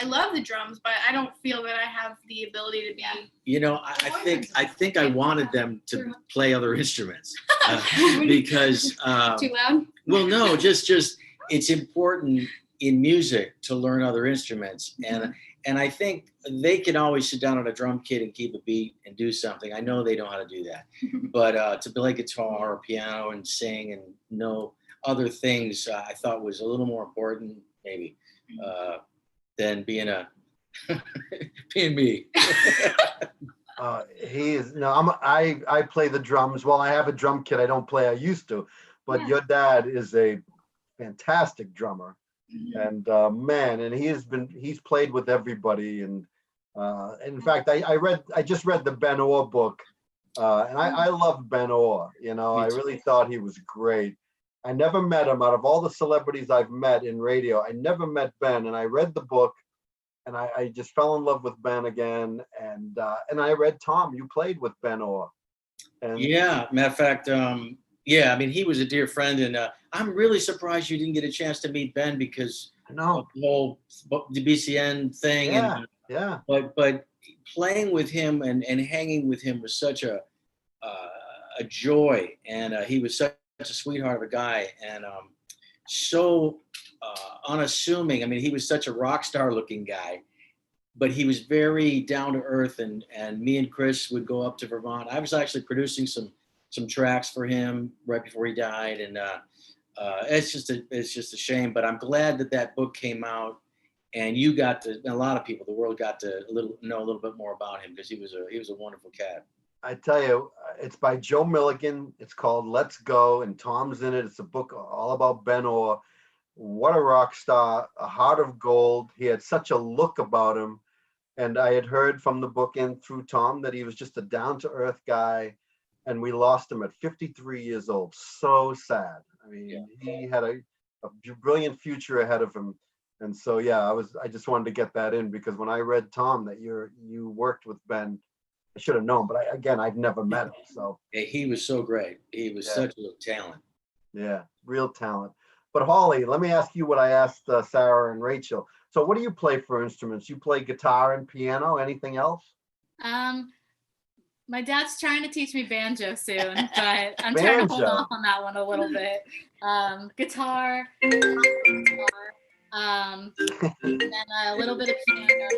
I love the drums, but I don't feel that I have the ability to be. You know, I think I wanted them to play other instruments because. Too loud? Well, no, just it's important in music to learn other instruments, and I think they can always sit down on a drum kit and keep a beat and do something. I know they know how to do that, but to play guitar or piano and sing and know other things, I thought was a little more important, maybe, than being me. He is I play the drums. Well, I have a drum kit. I don't play. I used to, but your dad is a fantastic drummer. And man, and he's played with everybody, and in fact, I just read the Ben Orr book, and I love Ben Orr. You know, I really thought he was great. I never met him. Out of all the celebrities I've met in radio, I never met Ben, and I read the book, and I just fell in love with Ben again. And I read Tom. You played with Ben Orr. And yeah, matter of fact. Yeah, I mean, he was a dear friend, and I'm really surprised you didn't get a chance to meet Ben because of the whole WBCN thing. Yeah. But playing with him and hanging with him was such a joy, and he was such a sweetheart of a guy, and so unassuming. I mean, he was such a rock star looking guy, but he was very down to earth, and me and Chris would go up to Vermont. I was actually producing some tracks for him right before he died, and it's just a shame. But I'm glad that book came out, and you got to, and a lot of people, the world got to know a little bit more about him because he was a wonderful cat. I tell you, it's by Joe Milligan. It's called Let's Go, and Tom's in it. It's a book all about Ben Orr. what a rock star, a heart of gold. He had such a look about him. And I had heard from the book and through Tom that he was just a down-to-earth guy. And we lost him at 53 years old. So sad. I mean, he had a brilliant future ahead of him. And so, yeah, I just wanted to get that in, because when I read, Tom, that you worked with Ben, I should have known, but I've never met him. So Yeah, he was so great. He was such a talent. yeah, real talent. But Holly, let me ask you what I asked Sarah and Rachel. So what do you play for instruments? You play guitar and piano, anything else? My dad's trying to teach me banjo soon, but I'm trying to hold off on that one a little bit. Guitar, and a little bit of piano.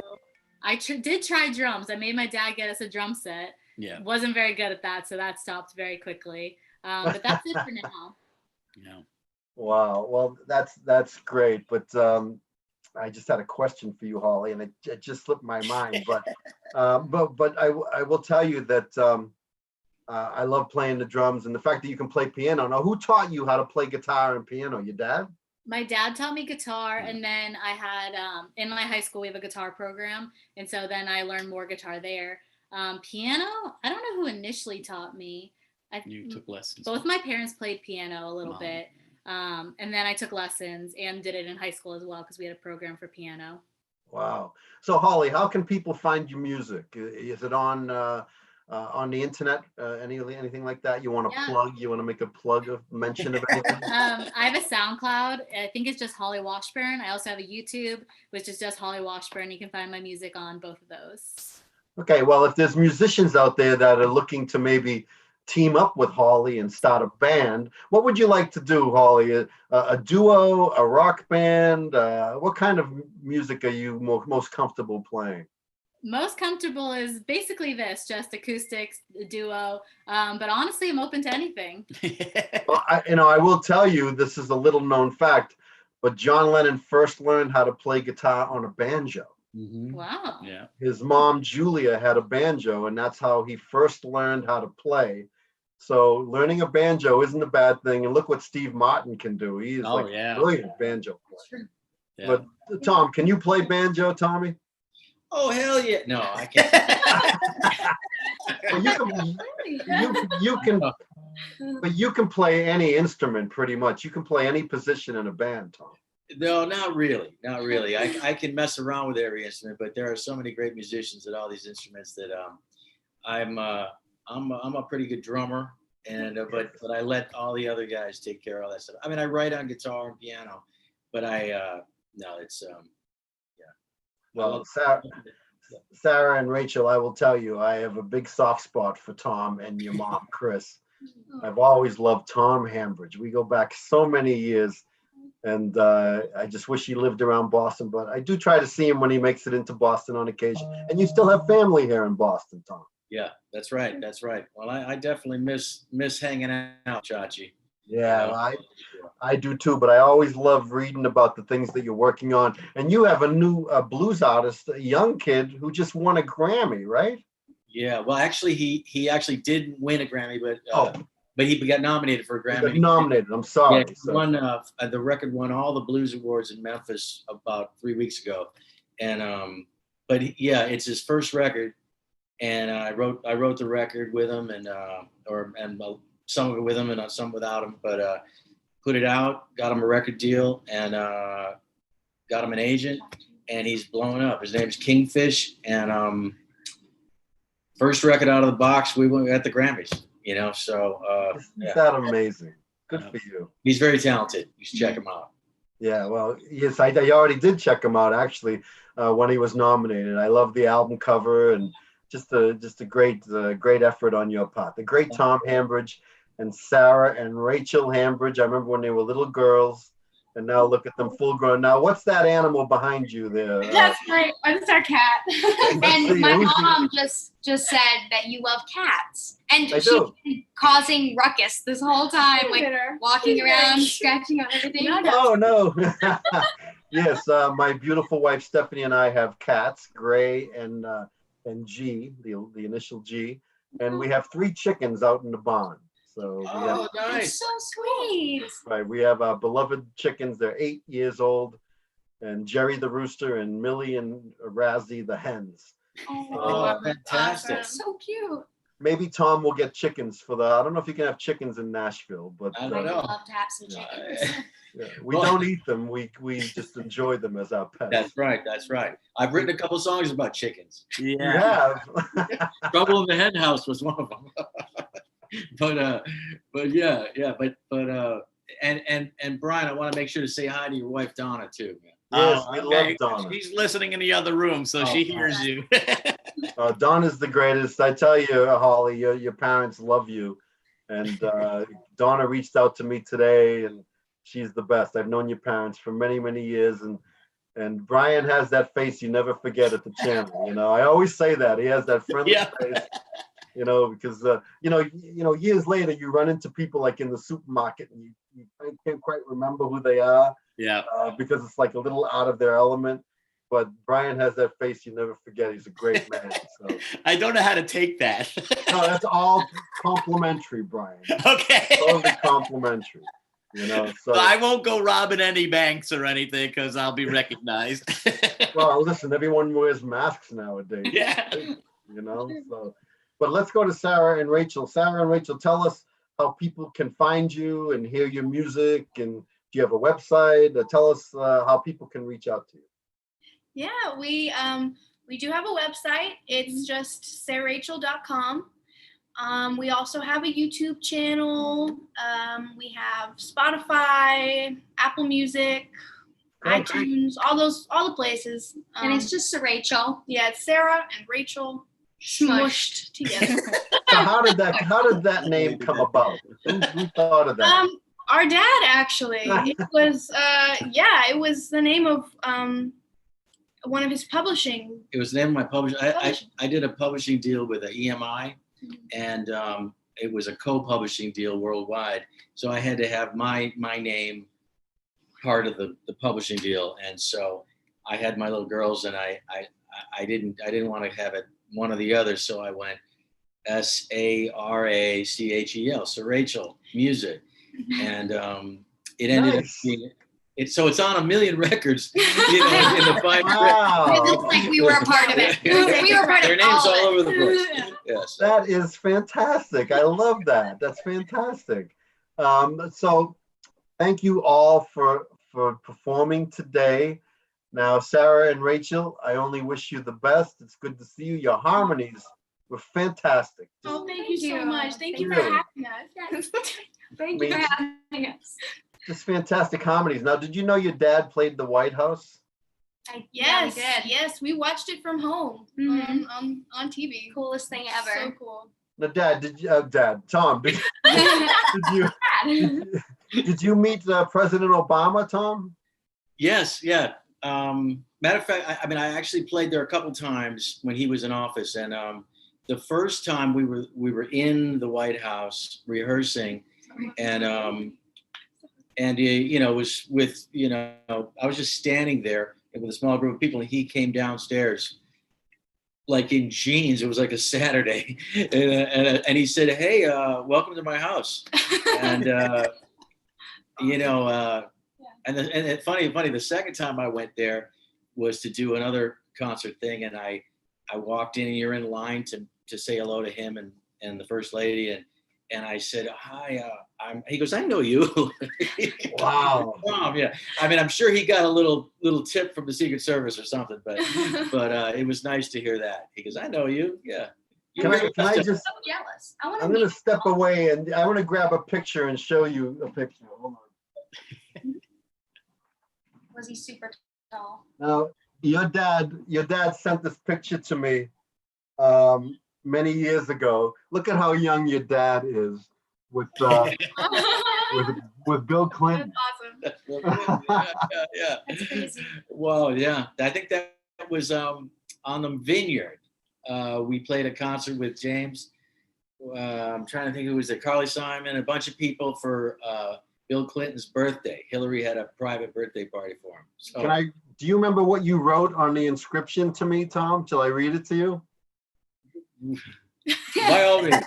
I did try drums. I made my dad get us a drum set. Yeah. Wasn't very good at that, so that stopped very quickly. But that's it for now. Yeah. Wow. Well, that's great. But I just had a question for you, Holly, and it just slipped my mind. But I will tell you that I love playing the drums, and the fact that you can play piano. Now, who taught you how to play guitar and piano? Your dad? My dad taught me guitar, and then I had in my high school we have a guitar program, and so then I learned more guitar there. Piano, I don't know who initially taught me. You took lessons. Both my parents played piano a little bit, and then I took lessons and did it in high school as well, because we had a program for piano. Wow. So Holly, how can people find your music? Is it on the internet? Anything like that? You want to plug? You want to make a plug of mention of anything? I have a SoundCloud. I think it's just Holly Washburn. I also have a YouTube, which is just Holly Washburn. You can find my music on both of those. Okay. Well, if there's musicians out there that are looking to maybe team up with Holly and start a band, what would you like to do, Holly? A duo, a rock band? What kind of music are you most comfortable playing? Most comfortable is basically this, just acoustics, duo. But honestly, I'm open to anything. Well, I will tell you, this is a little known fact, but John Lennon first learned how to play guitar on a banjo. Mm-hmm. Wow. Yeah. His mom, Julia, had a banjo, and that's how he first learned how to play. So learning a banjo isn't a bad thing. And look what Steve Martin can do. He is a brilliant banjo player. Yeah. But Tom, can you play banjo, Tommy? Oh, hell yeah. No, I can't. But you can play any instrument pretty much. You can play any position in a band, Tom. No, not really. Not really. I can mess around with every instrument, but there are so many great musicians at all these instruments that I'm a pretty good drummer, and but I let all the other guys take care of all that stuff. I mean, I write on guitar and piano, but no, it's Well, Sarah and Rachel, I will tell you, I have a big soft spot for Tom and your mom, Chris. I've always loved Tom Hambridge. We go back so many years, and I just wish he lived around Boston, but I do try to see him when he makes it into Boston on occasion. And you still have family here in Boston, Tom. Yeah, that's right. That's right. Well, I definitely miss hanging out, Chachi. Yeah, I do too, but I always love reading about the things that you're working on. And you have a new blues artist, a young kid who just won a Grammy, right? Yeah, well, actually, he actually didn't win a Grammy, but he got nominated for a Grammy. He got nominated. I'm sorry. Yeah, he won, the record won all the blues awards in Memphis about 3 weeks ago, and it's his first record, and I wrote the record with him, and some of it with him and some without him, but put it out, got him a record deal, and got him an agent, and he's blowing up. His name is Kingfish, and first record out of the box, we went at the Grammys, so. Isn't that amazing? Good for you. He's very talented. You should check him out. Yeah, well, yes, I already did check him out, actually, when he was nominated. I love the album cover, and just a great effort on your part. The great Tom Hambridge and Sarah and Rachel Hambridge. I remember when they were little girls, and now look at them full grown. Now, what's that animal behind you there? That's great. That's our cat. And my mom just said that you love cats, and she's been causing ruckus this whole time, like walking around, scratching on everything. Oh no! Yes, my beautiful wife Stephanie and I have cats, Gray and G, the initial G, and we have 3 chickens out in the barn. So Oh, That's nice. so sweet. right, we have our beloved chickens. They're 8 years old, and Jerry the rooster and Millie and Razzie the hens. Oh, fantastic. That's so cute. Maybe Tom will get chickens for the. I don't know if you can have chickens in Nashville, but I I don't would know. love to have some chickens. yeah, we Well- don't eat them. We just enjoy them as our pets. That's right. That's right. I've written a couple songs about chickens. You have. Trouble in the Hen House was one of them. but yeah, and Brian, I want to make sure to say hi to your wife Donna too, man. Yes, we okay. love Donna. She's listening in the other room, so she hears you. Donna's the greatest. I tell you, Holly, your parents love you. And Donna reached out to me today, and she's the best. I've known your parents for many, many years, and Brian has that face you never forget at the channel. You know, I always say that he has that friendly face. You know, because years later you run into people like in the supermarket, and you can't quite remember who they are. Yeah. Because it's like a little out of their element. But Brian has that face you never forget. He's a great man. So I don't know how to take that. no, that's all complimentary, Brian. Okay. Totally complimentary. You know, so I won't go robbing any banks or anything because I'll be recognized. well, listen, everyone wears masks nowadays. Yeah. You know, so but let's go to Sarah and Rachel. Sarah and Rachel, tell us how people can find you and hear your music, and do you have a website? Tell us how people can reach out to you. Yeah, we do have a website. It's just SaRachel.com. We also have a YouTube channel. We have Spotify, Apple Music, iTunes, all the places. And it's just SaRachel. Yeah, it's Sarah and Rachel smushed together. So how did that name come about? Who thought of that? Our dad actually. It was it was the name of one of his publishing. It was the name of my publisher. I did a publishing deal with an EMI, and it was a co-publishing deal worldwide. So I had to have my name part of the publishing deal, and so I had my little girls, and I didn't want to have it one or the other, so I went SaRachel, SaRachel Music, and it ended up being. So it's on a million records, in the fine print. Wow. It looks like we were a part of it. We were part Their of names all all over of the it. place. Yes. That is fantastic. I love that. That's fantastic. So thank you all for performing today. Now, Sarah and Rachel, I only wish you the best. It's good to see you. Your harmonies were fantastic. Oh, thank you so much. Thank you for Really. having us. Thank you for having us. Just fantastic harmonies. Now, did you know your dad played the White House? Yes, we did. yes, we watched it from home Mhm. on TV. Coolest thing So ever. cool. Now, Tom, did you meet President Obama, Tom? Yes, yeah. Matter of fact, I actually played there a couple times when he was in office, and the first time we were in the White House rehearsing, and it was with I was just standing there with a small group of people, and he came downstairs like in jeans. It was like a Saturday, and he said, "Hey, welcome to my house," and And funny, the second time I went there was to do another concert thing, and I walked in, and you're in line to say hello to him and the First Lady, and I said, "Hi, he goes, I know you." Wow. Yeah. I'm sure he got a little tip from the Secret Service or something, but it was nice to hear that. He goes, I know you. Yeah. Can I just? So jealous. I want to I'm going to step away, and I want to grab a picture and show you a picture. Hold on. Was he super tall? Now, your dad sent this picture to me many years ago. Look at how young your dad is with Bill Clinton. That's awesome. Yeah. That's crazy. Wow, yeah. I think that was on the Vineyard. We played a concert with James. I'm trying to think who was there. Carly Simon, a bunch of people for Bill Clinton's birthday. Hillary had a private birthday party for him. So, Do you remember what you wrote on the inscription to me, Tom? Shall I read it to you? by all means.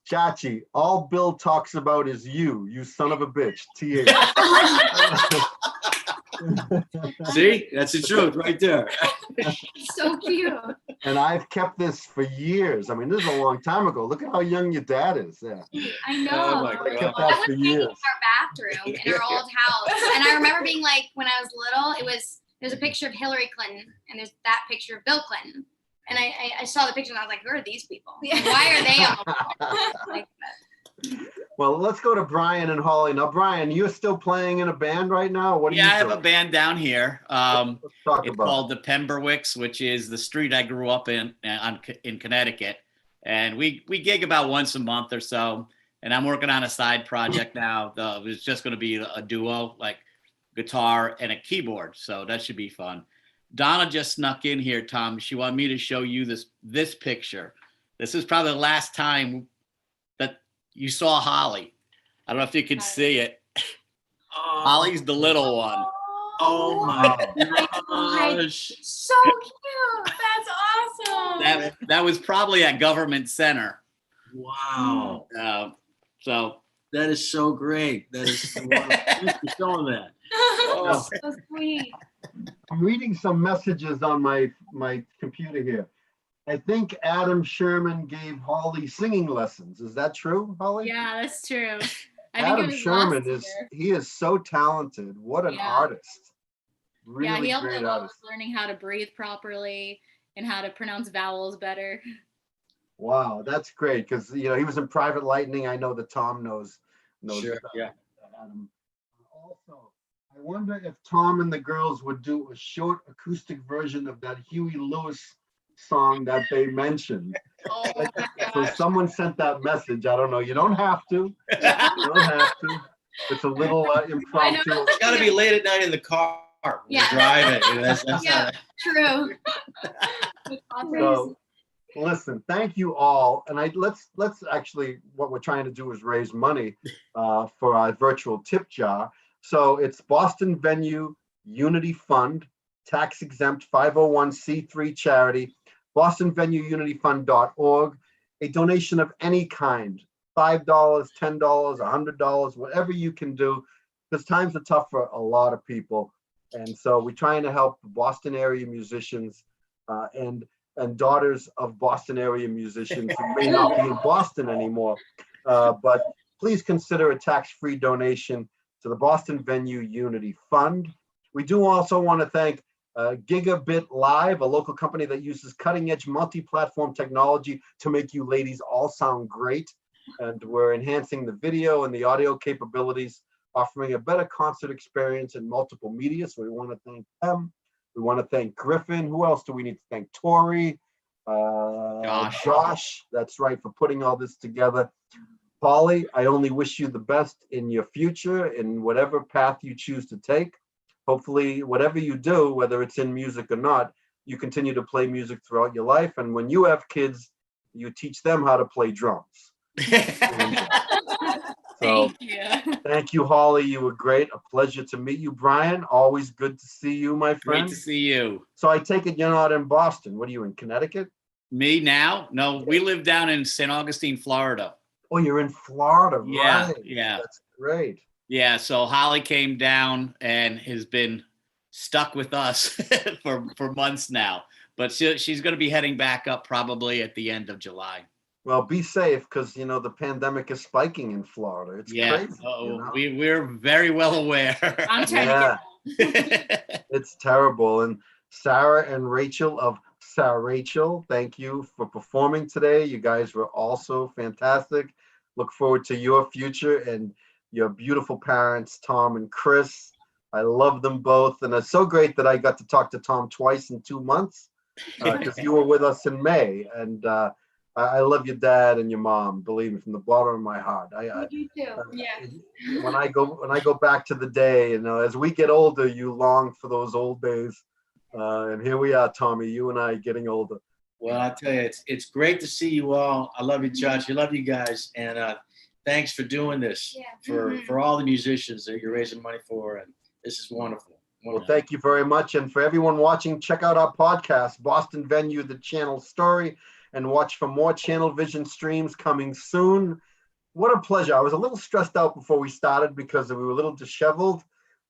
Chachi, all Bill talks about is you son of a bitch. TH. See, that's the truth right there. So cute. And I've kept this for years. I mean, this is a long time ago. Look at how young your dad is. Yeah. I know. Oh my I God. kept That that was for hanging in years. our bathroom in our old house. And I remember being like, when I was little, there's a picture of Hillary Clinton and there's that picture of Bill Clinton. And I saw the picture and I was like, who are these people? Why are they on the like that? Well, let's go to Brian and Holly. Now, Brian, you're still playing in a band right now? What are you Yeah, I doing? have a band down here. Let's talk It's about called the Pemberwicks, which is the street I grew up in Connecticut. And we gig about once a month or so. And I'm working on a side project now. It's just going to be a duo, like guitar and a keyboard. So that should be fun. Donna just snuck in here, Tom. She wanted me to show you this picture. This is probably the last time that you saw Holly. I don't know if you can see it. Oh, Holly's the little one. oh my gosh. So cute. That's awesome. That was probably at Government Center. Wow. So That is so great. That is so wonderful. Thanks for showing that. oh, So sweet. I'm reading some messages on my computer here. I think Adam Sherman gave Holly singing lessons. Is that true, Holly? Yeah, that's true. I think it Adam was Sherman last he year. is so talented. What an Yeah. artist. Yeah, Really he helped me great a lot artist. with learning how to breathe properly and how to pronounce vowels better. Wow, that's great because he was in Private Lightning. I know that Tom knows Sure, yeah. Adam. Also, I wonder if Tom and the girls would do a short acoustic version of that Huey Lewis song that they mentioned. Oh my So gosh. someone sent that message. I don't know. You don't have to. You don't have to. It's a little impromptu. It's got to be late at night in the car. When Yeah. you're driving. That's Yeah. True. So listen, thank you all. And let's actually, what we're trying to do is raise money for our virtual tip jar. So it's Boston Venue Unity Fund, tax exempt 501c3 charity, bostonvenueunityfund.org. A donation of any kind, $5, $10, $100, whatever you can do, because times are tough for a lot of people. And so we're trying to help Boston area musicians and daughters of Boston area musicians who may not be in Boston anymore. But please consider a tax-free donation to the Boston Venue Unity Fund. We do also want to thank Gigabit Live, a local company that uses cutting-edge multi-platform technology to make you ladies all sound great. And we're enhancing the video and the audio capabilities, offering a better concert experience in multiple media. So we want to thank them. We want to thank Griffin. Who else do we need to thank? Tori, Josh, that's right, for putting all this together. Holly, I only wish you the best in your future, in whatever path you choose to take. Hopefully, whatever you do, whether it's in music or not, you continue to play music throughout your life. And when you have kids, you teach them how to play drums. So, Thank you. thank you, Holly. You were great. A pleasure to meet you, Brian. Always good to see you, my friend. great to see you. So I take it you're not in Boston. What are you, in Connecticut? Me now? No, we live down in St. Augustine, Florida. Oh, you're in Florida, Yeah, right? yeah. That's great. Yeah, so Holly came down and has been stuck with us for months now. But she's going to be heading back up probably at the end of July. Well, be safe because, the pandemic is spiking in Florida. It's crazy. We're very well aware. I'm trying to It's terrible. And Sarah and Rachel of SaRachel, thank you for performing today. You guys were also fantastic. Look forward to your future and your beautiful parents, Tom and Chris. I love them both. And it's so great that I got to talk to Tom twice in 2 months because you were with us in May. And I love your dad and your mom, believe me, from the bottom of my heart. You too. Yeah. When I go back to the day, as we get older, you long for those old days. And here we are, Tommy, you and I getting older. Well, I tell you, it's great to see you all. I love you, Chachi. I love you guys. And thanks for doing this for all the musicians that you're raising money for. And this is wonderful. Well, thank you very much. And for everyone watching, check out our podcast, Boston Venue, the Channel Story. and watch for more Channel Vision streams coming soon. What a pleasure. I was a little stressed out before we started because we were a little disheveled,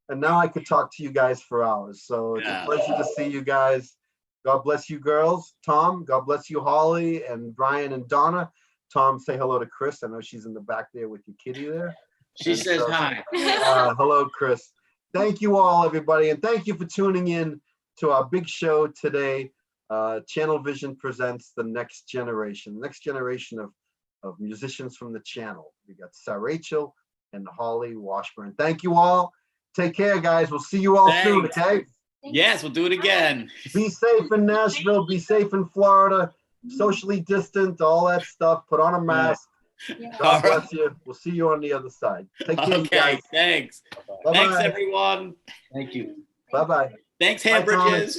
and now I could talk to you guys for hours. So it's a pleasure to see you guys. God bless you girls. Tom, God bless you, Holly and Brian and Donna. Tom, say hello to Chris. I know she's in the back there with your kitty there. She says hi. Hello, Chris. Thank you all, everybody. And thank you for tuning in to our big show today. Channel Vision presents the next generation of musicians from the channel. We got SaRachel and Holly Washburn. Thank you all. Take care, guys. We'll see you all soon, okay? Yes, we'll do it again. Be safe in Nashville. Be safe in Florida. Socially distant, all that stuff. Put on a mask. God bless you. We'll see you on the other side. Take care, you guys. Thanks. Bye-bye. Thanks, everyone. Thank you. Bye-bye. Thanks, Hambridges.